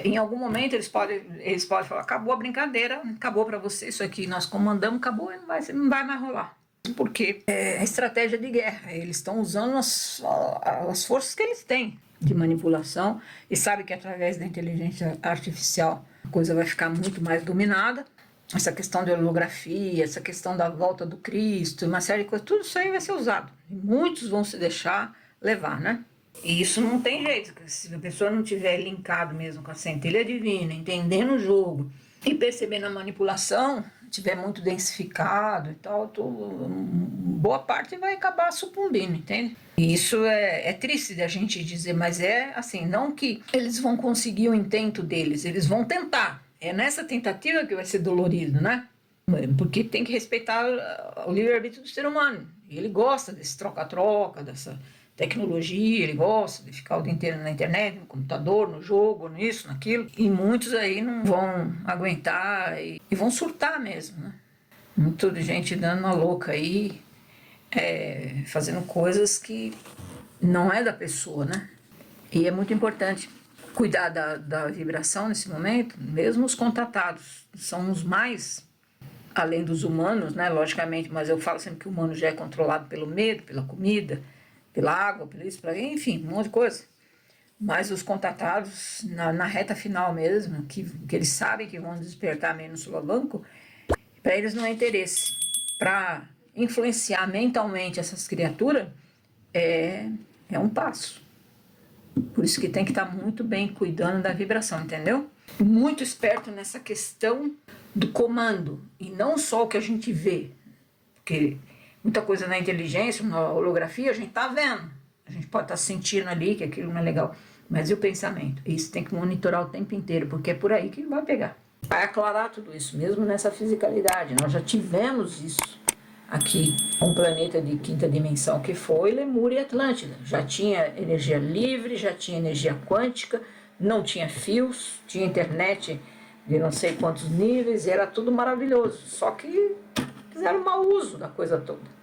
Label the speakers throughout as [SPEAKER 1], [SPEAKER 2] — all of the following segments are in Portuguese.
[SPEAKER 1] Em algum momento eles podem falar, acabou a brincadeira, acabou para você, isso aqui nós comandamos, acabou, e não vai mais rolar. Porque é estratégia de guerra, eles estão usando as forças que eles têm de manipulação e sabe que através da inteligência artificial a coisa vai ficar muito mais dominada. Essa questão de holografia, essa questão da volta do Cristo, uma série de coisas, tudo isso aí vai ser usado. E muitos vão se deixar levar, né? E isso não tem jeito, se a pessoa não tiver linkado mesmo com a centelha divina, entendendo o jogo e percebendo a manipulação, tiver muito densificado e tal, boa parte vai acabar sucumbindo, entende? E isso é triste da gente dizer, mas é assim, não que eles vão conseguir o intento deles, eles vão tentar. É nessa tentativa que vai ser dolorido, né? Porque tem que respeitar o livre-arbítrio do ser humano. E ele gosta desse troca-troca, dessa tecnologia, ele gosta de ficar o dia inteiro na internet, no computador, no jogo, nisso, naquilo. E muitos aí não vão aguentar e vão surtar mesmo, né? Muita gente dando uma louca aí, fazendo coisas que não é da pessoa, né? E é muito importante cuidar da vibração nesse momento. Mesmo os contatados são os mais, além dos humanos, né, logicamente, mas eu falo sempre que o humano já é controlado pelo medo, pela comida, pela água, pelo isso, enfim, um monte de coisa. Mas os contatados, na reta final mesmo, que eles sabem que vão despertar menos solavanco, para eles não é interesse. Para influenciar mentalmente essas criaturas, é um passo. Por isso que tem que estar muito bem cuidando da vibração, entendeu? Muito esperto nessa questão do comando, e não só o que a gente vê, porque muita coisa na inteligência, na holografia, a gente está vendo, a gente pode estar sentindo ali que aquilo não é legal, mas e o pensamento? Isso tem que monitorar o tempo inteiro, porque é por aí que vai pegar. Vai aclarar tudo isso, mesmo nessa fisicalidade. Nós já tivemos isso aqui, um planeta de quinta dimensão que foi Lemúria e Atlântida. Já tinha energia livre, já tinha energia quântica, não tinha fios, tinha internet de não sei quantos níveis, era tudo maravilhoso. Só que fizeram mau uso da coisa toda.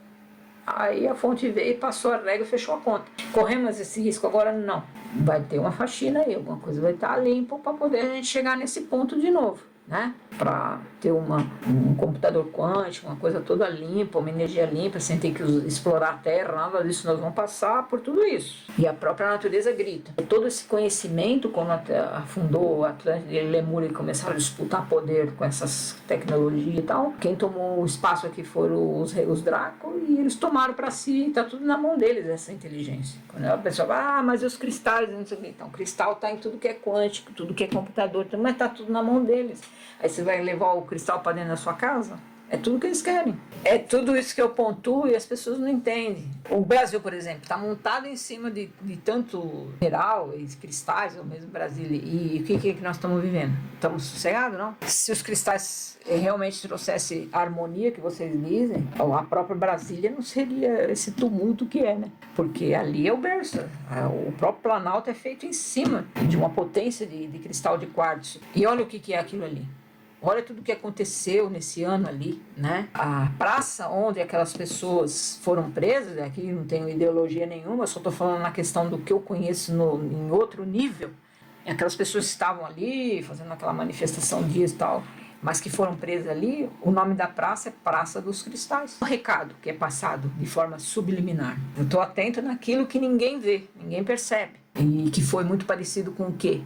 [SPEAKER 1] Aí a fonte veio e passou a régua e fechou a conta. Corremos esse risco agora? Não. Vai ter uma faxina aí, alguma coisa vai estar limpa para poder a gente chegar nesse ponto de novo, né? Para ter um computador quântico, uma coisa toda limpa, uma energia limpa, sem ter que explorar a Terra, nada disso, nós vamos passar por tudo isso. E a própria natureza grita. Todo esse conhecimento, quando afundou a Atlântida e Lemúria e começaram a disputar poder com essas tecnologias e tal, quem tomou o espaço aqui foram os Draco, e eles tomaram para si, está tudo na mão deles, essa inteligência. Quando a pessoa fala, mas e os cristais? Não sei o que. Então, cristal está em tudo que é quântico, tudo que é computador, mas está tudo na mão deles. Aí você vai levar o cristal para dentro da sua casa? É tudo que eles querem. É tudo isso que eu pontuo e as pessoas não entendem. O Brasil, por exemplo, está montado em cima de tanto mineral e cristais, ou mesmo Brasília. E o que nós estamos vivendo? Estamos sossegados, não? Se os cristais realmente trouxessem a harmonia que vocês dizem, a própria Brasília não seria esse tumulto que é, né? Porque ali é o berço. O próprio Planalto é feito em cima de uma potência de cristal de quartzo. E olha o que é aquilo ali. Olha tudo o que aconteceu nesse ano ali, né? A praça onde aquelas pessoas foram presas, aqui não tenho ideologia nenhuma, só estou falando na questão do que eu conheço em outro nível. Aquelas pessoas que estavam ali, fazendo aquela manifestação dias e tal, mas que foram presas ali, o nome da praça é Praça dos Cristais. O recado que é passado de forma subliminar. Eu estou atento naquilo que ninguém vê, ninguém percebe. E que foi muito parecido com o quê?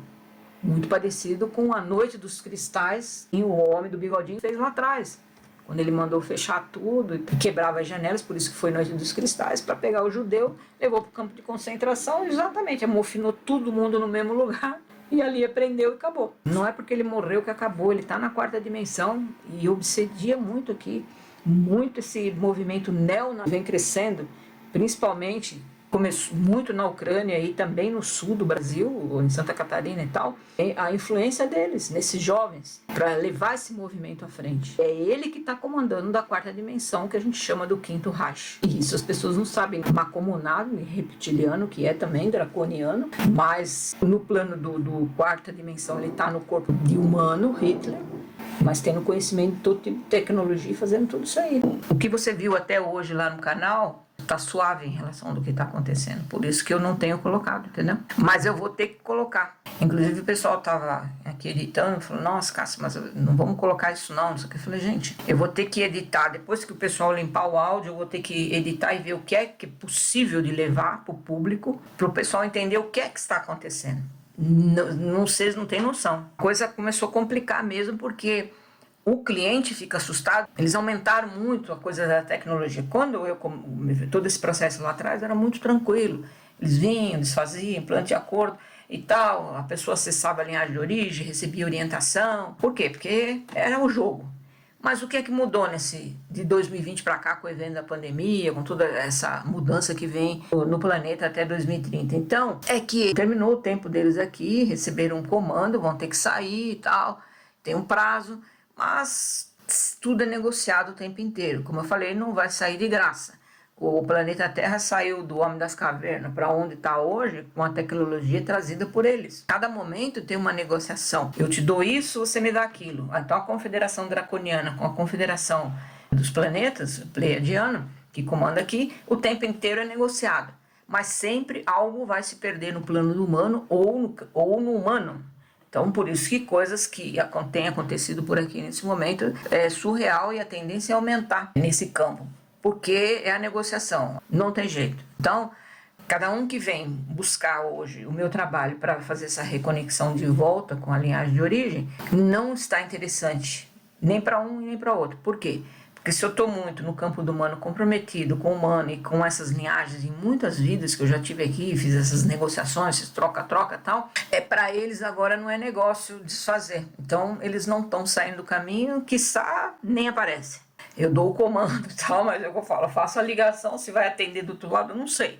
[SPEAKER 1] Muito parecido com a Noite dos Cristais que o homem do bigodinho fez lá atrás, quando ele mandou fechar tudo e quebrava as janelas, por isso que foi Noite dos Cristais, para pegar o judeu, levou para o campo de concentração, exatamente, amofinou todo mundo no mesmo lugar e ali prendeu e acabou. Não é porque ele morreu que acabou, ele está na quarta dimensão e obsedia muito aqui, muito esse movimento vem crescendo, principalmente começou muito na Ucrânia e também no sul do Brasil, em Santa Catarina e tal, a influência deles, nesses jovens, para levar esse movimento à frente. É ele que está comandando da quarta dimensão, que a gente chama do quinto Reich. E isso as pessoas não sabem. Macomunado, reptiliano, que é também draconiano, mas no plano do quarta dimensão ele está no corpo de humano, Hitler, mas tendo conhecimento de todo tipo de tecnologia, fazendo tudo isso aí. O que você viu até hoje lá no canal tá suave em relação do que está acontecendo. Por isso que eu não tenho colocado, entendeu? Mas eu vou ter que colocar. Inclusive o pessoal tava aqui editando, falou, nossa, Cássia, mas não vamos colocar isso não sei o que. Eu falei, gente, eu vou ter que editar, depois que o pessoal limpar o áudio, eu vou ter que editar e ver o que é possível de levar para o público, para o pessoal entender o que é que está acontecendo. Não, vocês não têm noção. A coisa começou a complicar mesmo, porque o cliente fica assustado. Eles aumentaram muito a coisa da tecnologia. Quando todo esse processo lá atrás era muito tranquilo. Eles vinham, eles faziam plano de acordo e tal. A pessoa acessava a linhagem de origem, recebia orientação. Por quê? Porque era o jogo. Mas o que é que mudou de 2020 para cá, com o evento da pandemia, com toda essa mudança que vem no planeta até 2030? Então, é que terminou o tempo deles aqui, receberam um comando, vão ter que sair e tal, tem um prazo, mas tudo é negociado o tempo inteiro. Como eu falei, não vai sair de graça. O planeta Terra saiu do Homem das Cavernas para onde está hoje com a tecnologia trazida por eles. Cada momento tem uma negociação. Eu te dou isso, você me dá aquilo. Então a Confederação Draconiana com a Confederação dos Planetas, Pleiadiano, que comanda aqui, o tempo inteiro é negociado. Mas sempre algo vai se perder no plano do humano ou no humano. Então, por isso que coisas que têm acontecido por aqui nesse momento é surreal e a tendência é aumentar nesse campo. Porque é a negociação, não tem jeito. Então, cada um que vem buscar hoje o meu trabalho para fazer essa reconexão de volta com a linhagem de origem, não está interessante, nem para um nem para outro. Por quê? Porque se eu estou muito no campo do humano, comprometido com o humano e com essas linhagens em muitas vidas que eu já tive aqui, fiz essas negociações, esses troca-troca e tal, para eles agora não é negócio desfazer. Então, eles não estão saindo do caminho, quiçá nem aparece. Eu dou o comando e tal, mas eu falo, eu faço a ligação, se vai atender do outro lado, eu não sei.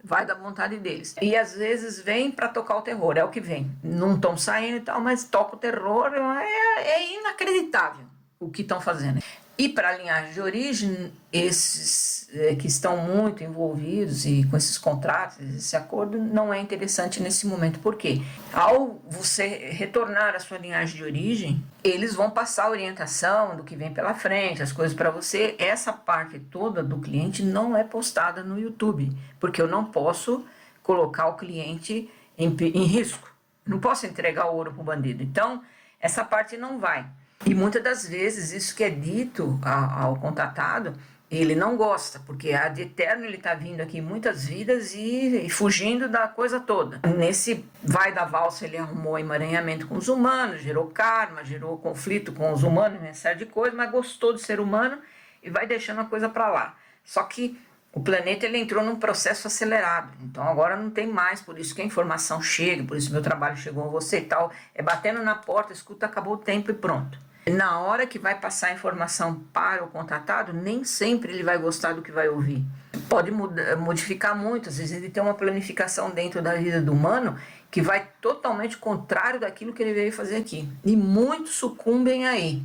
[SPEAKER 1] Vai da vontade deles. E às vezes vem para tocar o terror, é o que vem. Não estão saindo e tal, mas toca o terror, é inacreditável o que estão fazendo. E para a linhagem de origem, esses que estão muito envolvidos e com esses contratos, esse acordo, não é interessante nesse momento. Por quê? Ao você retornar à sua linhagem de origem, eles vão passar a orientação do que vem pela frente, as coisas para você. Essa parte toda do cliente não é postada no YouTube, porque eu não posso colocar o cliente em risco. Não posso entregar o ouro para o bandido. Então, essa parte não vai. E muitas das vezes isso que é dito ao contatado, ele não gosta, porque de eterno ele está vindo aqui muitas vidas e fugindo da coisa toda. Nesse vai da valsa ele arrumou emaranhamento com os humanos, gerou karma, gerou conflito com os humanos, uma série de coisas, mas gostou de ser humano e vai deixando a coisa para lá. Só que o planeta ele entrou num processo acelerado, então agora não tem mais, por isso que a informação chega, por isso meu trabalho chegou a você e tal, é batendo na porta, escuta, acabou o tempo e pronto. Na hora que vai passar a informação para o contatado, nem sempre ele vai gostar do que vai ouvir. Pode modificar muito, às vezes ele tem uma planificação dentro da vida do humano que vai totalmente contrário daquilo que ele veio fazer aqui. E muitos sucumbem aí.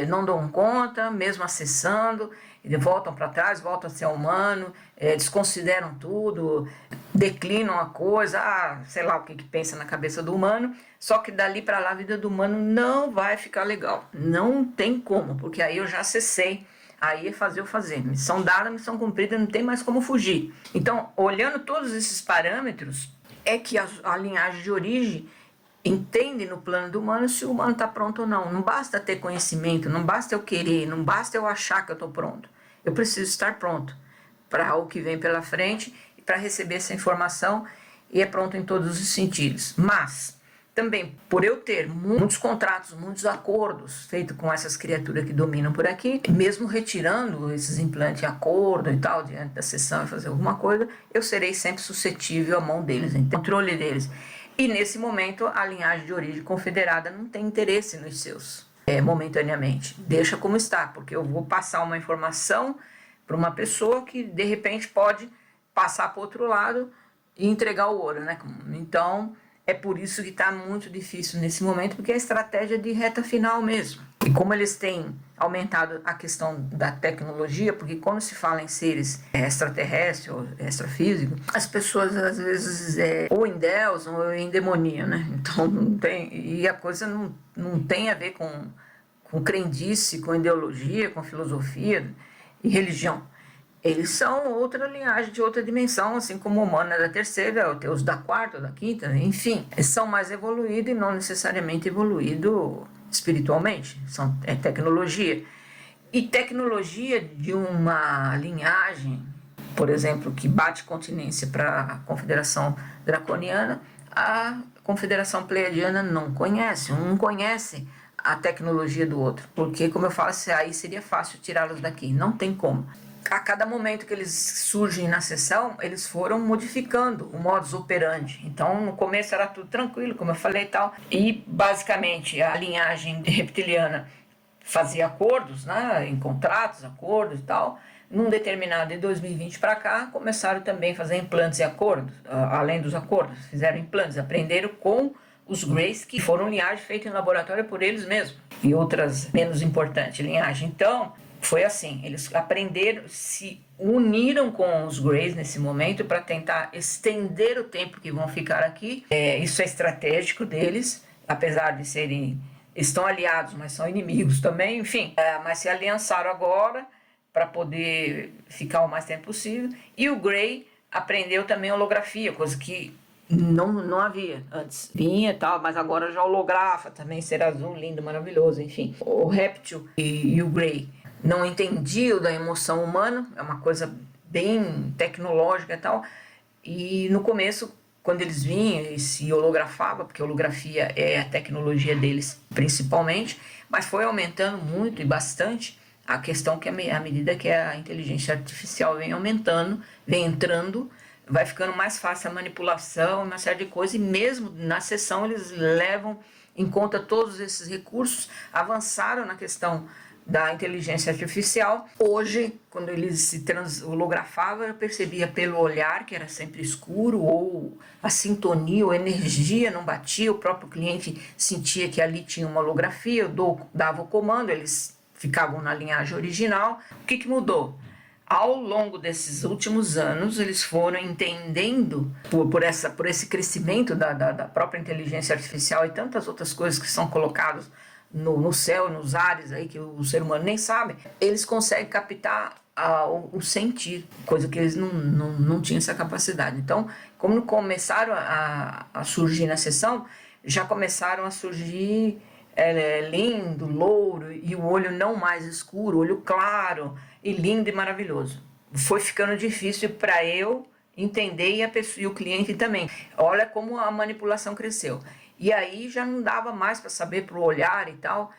[SPEAKER 1] Não dão conta, mesmo acessando, voltam para trás, voltam a ser humano, desconsideram tudo, declinam a coisa, sei lá o que pensa na cabeça do humano, só que dali para lá a vida do humano não vai ficar legal, não tem como, porque aí eu já acessei, aí é fazer o fazer, missão dada, missão cumprida, não tem mais como fugir. Então, olhando todos esses parâmetros, é que a linhagem de origem entende no plano do humano se o humano está pronto ou não. Não basta ter conhecimento, não basta eu querer, não basta eu achar que eu estou pronto. Eu preciso estar pronto para o que vem pela frente e para receber essa informação e é pronto em todos os sentidos. Mas, também, por eu ter muitos contratos, muitos acordos feitos com essas criaturas que dominam por aqui, mesmo retirando esses implantes em acordo e tal, diante da sessão e fazer alguma coisa, eu serei sempre suscetível à mão deles, ao controle deles. E nesse momento a linhagem de origem confederada não tem interesse nos seus, momentaneamente. Deixa como está, porque eu vou passar uma informação para uma pessoa que de repente pode passar para o outro lado e entregar o ouro, né? Então é por isso que está muito difícil nesse momento, porque é a estratégia de reta final mesmo. E como eles têm aumentado a questão da tecnologia, porque quando se fala em seres extraterrestres ou extrafísicos, as pessoas às vezes ou endeusam ou endemoniam, né? Então não tem, e a coisa não tem a ver com crendice, com ideologia, com filosofia e religião. Eles são outra linhagem de outra dimensão, assim como o humano é da terceira, os da quarta, da quinta, enfim. Eles são mais evoluídos e não necessariamente evoluídos espiritualmente. É tecnologia. E tecnologia de uma linhagem, por exemplo, que bate continência para a Confederação Draconiana, a Confederação Pleiadiana não conhece. Um não conhece a tecnologia do outro. Porque, como eu falo, aí seria fácil tirá-los daqui. Não tem como. A cada momento que eles surgem na sessão, eles foram modificando o modus operandi. Então, no começo era tudo tranquilo, como eu falei e tal. E, basicamente, a linhagem reptiliana fazia acordos, né, em contratos, acordos e tal. Num determinado, de 2020 para cá, começaram também a fazer implantes e acordos, além dos acordos. Fizeram implantes, aprenderam com os Greys, que foram linhagem feita em laboratório por eles mesmos. E outras menos importantes linhagens. Então, foi assim, eles aprenderam, se uniram com os Greys nesse momento para tentar estender o tempo que vão ficar aqui. Isso é estratégico deles, apesar de serem, estão aliados, mas são inimigos também, enfim. Mas se aliançaram agora para poder ficar o mais tempo possível. E o Grey aprendeu também holografia, coisa que não havia antes. Vinha e tal, mas agora já holografa também, ser azul, lindo, maravilhoso, enfim. O Réptil e o Grey não entendiam da emoção humana, é uma coisa bem tecnológica e tal. E no começo, quando eles vinham e se holografava, porque a holografia é a tecnologia deles principalmente, mas foi aumentando muito e bastante a questão que à medida que a inteligência artificial vem aumentando, vem entrando, vai ficando mais fácil a manipulação, uma série de coisas, e mesmo na sessão eles levam em conta todos esses recursos, avançaram na questão da inteligência artificial. Hoje, quando eles se holografavam, eu percebia pelo olhar, que era sempre escuro, ou a sintonia, ou a energia não batia, o próprio cliente sentia que ali tinha uma holografia, eu dava o comando, eles ficavam na linhagem original. O que mudou? Ao longo desses últimos anos, eles foram entendendo, por esse crescimento da própria inteligência artificial e tantas outras coisas que são colocadas no céu, nos ares, aí, que o ser humano nem sabe, eles conseguem captar o sentir, coisa que eles não tinham essa capacidade. Então, como começaram a surgir na sessão, já começaram a surgir lindo, louro, e o olho não mais escuro, olho claro, e lindo e maravilhoso. Foi ficando difícil para eu entender e o cliente também. Olha como a manipulação cresceu. E aí já não dava mais para saber pro olhar e tal.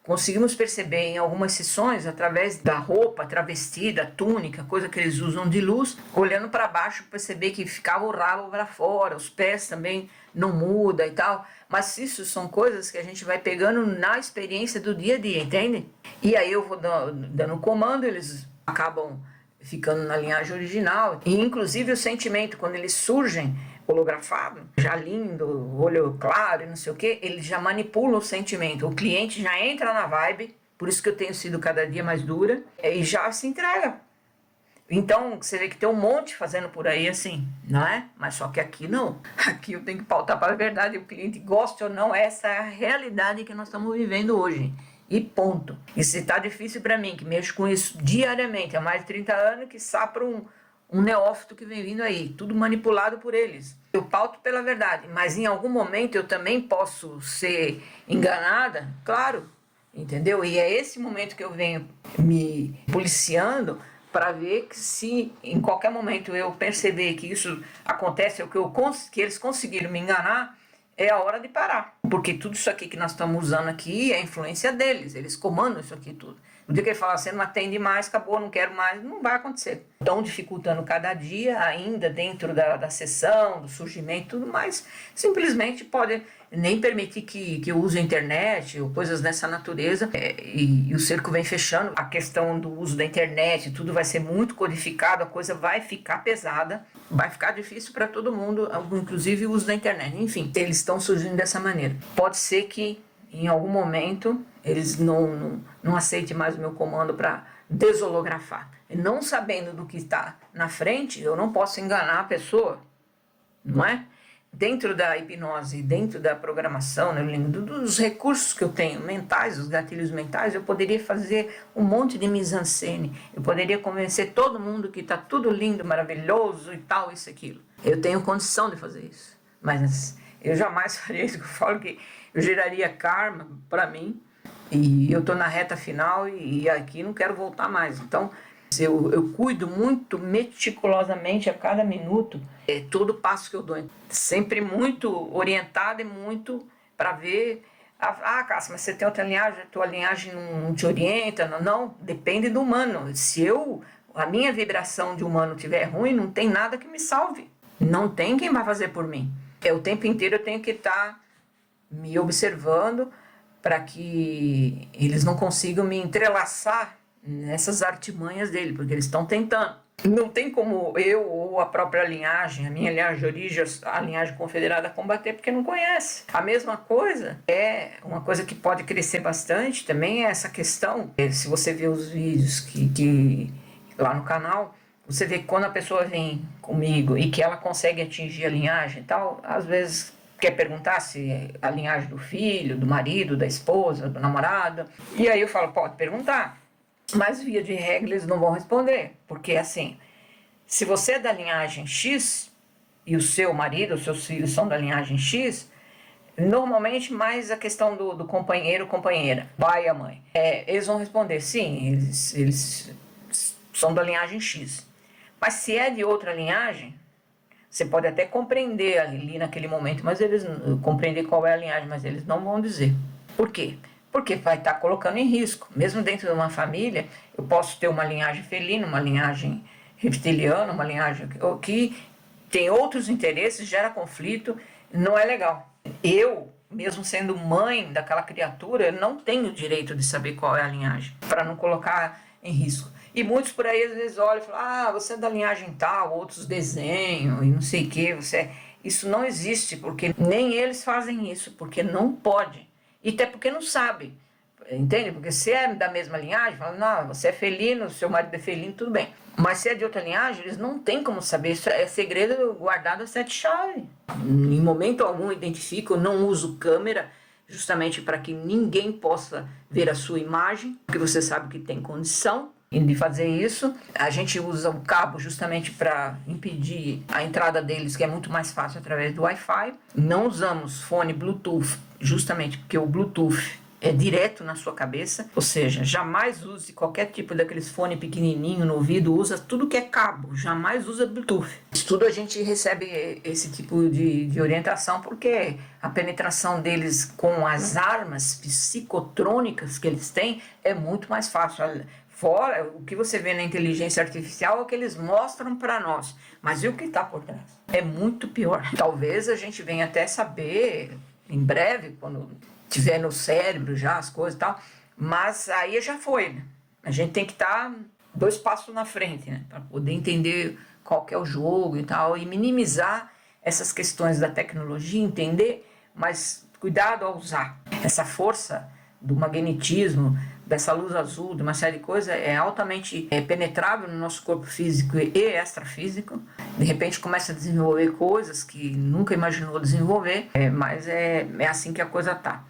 [SPEAKER 1] Conseguimos perceber em algumas sessões, através da roupa travestida, túnica, coisa que eles usam de luz, olhando para baixo, perceber que ficava o rabo para fora, os pés também não muda e tal. Mas isso são coisas que a gente vai pegando na experiência do dia a dia, entende? E aí eu vou dando comando, eles acabam ficando na linhagem original. E inclusive o sentimento, quando eles surgem holografado, já lindo, olho claro e não sei o que, ele já manipula o sentimento. O cliente já entra na vibe, por isso que eu tenho sido cada dia mais dura, e já se entrega. Então, você vê que tem um monte fazendo por aí assim, não é? Mas só que aqui não. Aqui eu tenho que pautar para a verdade, o cliente gosta ou não, essa é a realidade que nós estamos vivendo hoje. E ponto. E se está difícil para mim, que mexo com isso diariamente há mais de 30 anos, que para um neófito que vem vindo aí, tudo manipulado por eles. Eu pauto pela verdade, mas em algum momento eu também posso ser enganada, claro, entendeu? E é esse momento que eu venho me policiando para ver que se em qualquer momento eu perceber que isso acontece, ou que eles conseguiram me enganar, é a hora de parar. Porque tudo isso aqui que nós estamos usando aqui é a influência deles, eles comandam isso aqui tudo. No dia que ele fala, você não atende mais, acabou, não quero mais, não vai acontecer. Estão dificultando cada dia, ainda dentro da sessão, do surgimento e tudo mais. Simplesmente pode nem permitir que eu use a internet ou coisas dessa natureza. E o cerco vem fechando. A questão do uso da internet, tudo vai ser muito codificado, a coisa vai ficar pesada, vai ficar difícil para todo mundo, inclusive o uso da internet. Enfim, eles estão surgindo dessa maneira. Pode ser que em algum momento eles não aceitem mais o meu comando para desholografar. Não sabendo do que está na frente, eu não posso enganar a pessoa, não é? dentro da hipnose, dentro da programação, né, dos recursos que eu tenho mentais, os gatilhos mentais, eu poderia fazer um monte de mise-en-scène. Eu poderia convencer todo mundo que está tudo lindo, maravilhoso e tal, isso, aquilo. Eu tenho condição de fazer isso. Mas eu jamais faria isso, eu falo que eu geraria karma para mim, e eu estou na reta final e aqui não quero voltar mais. Então, eu cuido muito meticulosamente a cada minuto, todo passo que eu dou. Sempre muito orientada e muito para ver. Cássia, mas você tem outra linhagem, a tua linhagem não te orienta? Não, depende do humano. Se a minha vibração de humano estiver ruim, não tem nada que me salve. Não tem quem vai fazer por mim. O tempo inteiro eu tenho que estar me observando para que eles não consigam me entrelaçar nessas artimanhas dele, porque eles estão tentando. Não tem como eu ou a própria linhagem, a minha linhagem de origem, a linhagem confederada, combater, porque não conhece. A mesma coisa é uma coisa que pode crescer bastante também, é essa questão. Se você vê os vídeos que lá no canal, você vê que quando a pessoa vem comigo e que ela consegue atingir a linhagem e tal, às vezes quer perguntar se é a linhagem do filho, do marido, da esposa, do namorado. E aí eu falo, pode perguntar. Mas, via de regra, eles não vão responder. Porque, assim, se você é da linhagem X e o seu marido, os seus filhos são da linhagem X, normalmente mais a questão do companheiro, companheira, pai e a mãe. Eles vão responder, sim, eles são da linhagem X. Mas se é de outra linhagem, você pode até compreender ali naquele momento, mas eles compreender qual é a linhagem, mas eles não vão dizer. Por quê? Porque vai estar colocando em risco. Mesmo dentro de uma família, eu posso ter uma linhagem felina, uma linhagem reptiliana, uma linhagem que tem outros interesses, gera conflito, não é legal. Eu, mesmo sendo mãe daquela criatura, não tenho o direito de saber qual é a linhagem, para não colocar em risco. E muitos por aí às vezes olham e falam, você é da linhagem tal, outros desenham e não sei o que, Isso não existe, porque nem eles fazem isso, porque não pode. E até porque não sabe, entende? Porque se é da mesma linhagem, fala, não, você é felino, seu marido é felino, tudo bem. Mas se é de outra linhagem, eles não têm como saber, isso é segredo guardado a sete chaves. Em momento algum identifico, não uso câmera, justamente para que ninguém possa ver a sua imagem, porque você sabe que tem condição de fazer isso. A gente usa o cabo justamente para impedir a entrada deles, que é muito mais fácil através do Wi-Fi. Não usamos fone Bluetooth, justamente porque o Bluetooth é direto na sua cabeça, ou seja, jamais use qualquer tipo daqueles fone pequenininho no ouvido, usa tudo que é cabo, jamais usa Bluetooth. Isso tudo a gente recebe esse tipo de orientação, porque a penetração deles com as armas psicotrônicas que eles têm é muito mais fácil. Fora, o que você vê na inteligência artificial é o que eles mostram para nós, mas e o que está por trás? É muito pior. Talvez a gente venha até saber em breve, quando tiver no cérebro já as coisas e tal, mas aí já foi, né? A gente tem que estar 2 passos na frente, né? Para poder entender qual que é o jogo e tal, e minimizar essas questões da tecnologia, entender, mas cuidado ao usar. Essa força do magnetismo, dessa luz azul, de uma série de coisas, é altamente penetrável no nosso corpo físico e extrafísico. De repente começa a desenvolver coisas que nunca imaginou desenvolver, mas é assim que a coisa tá.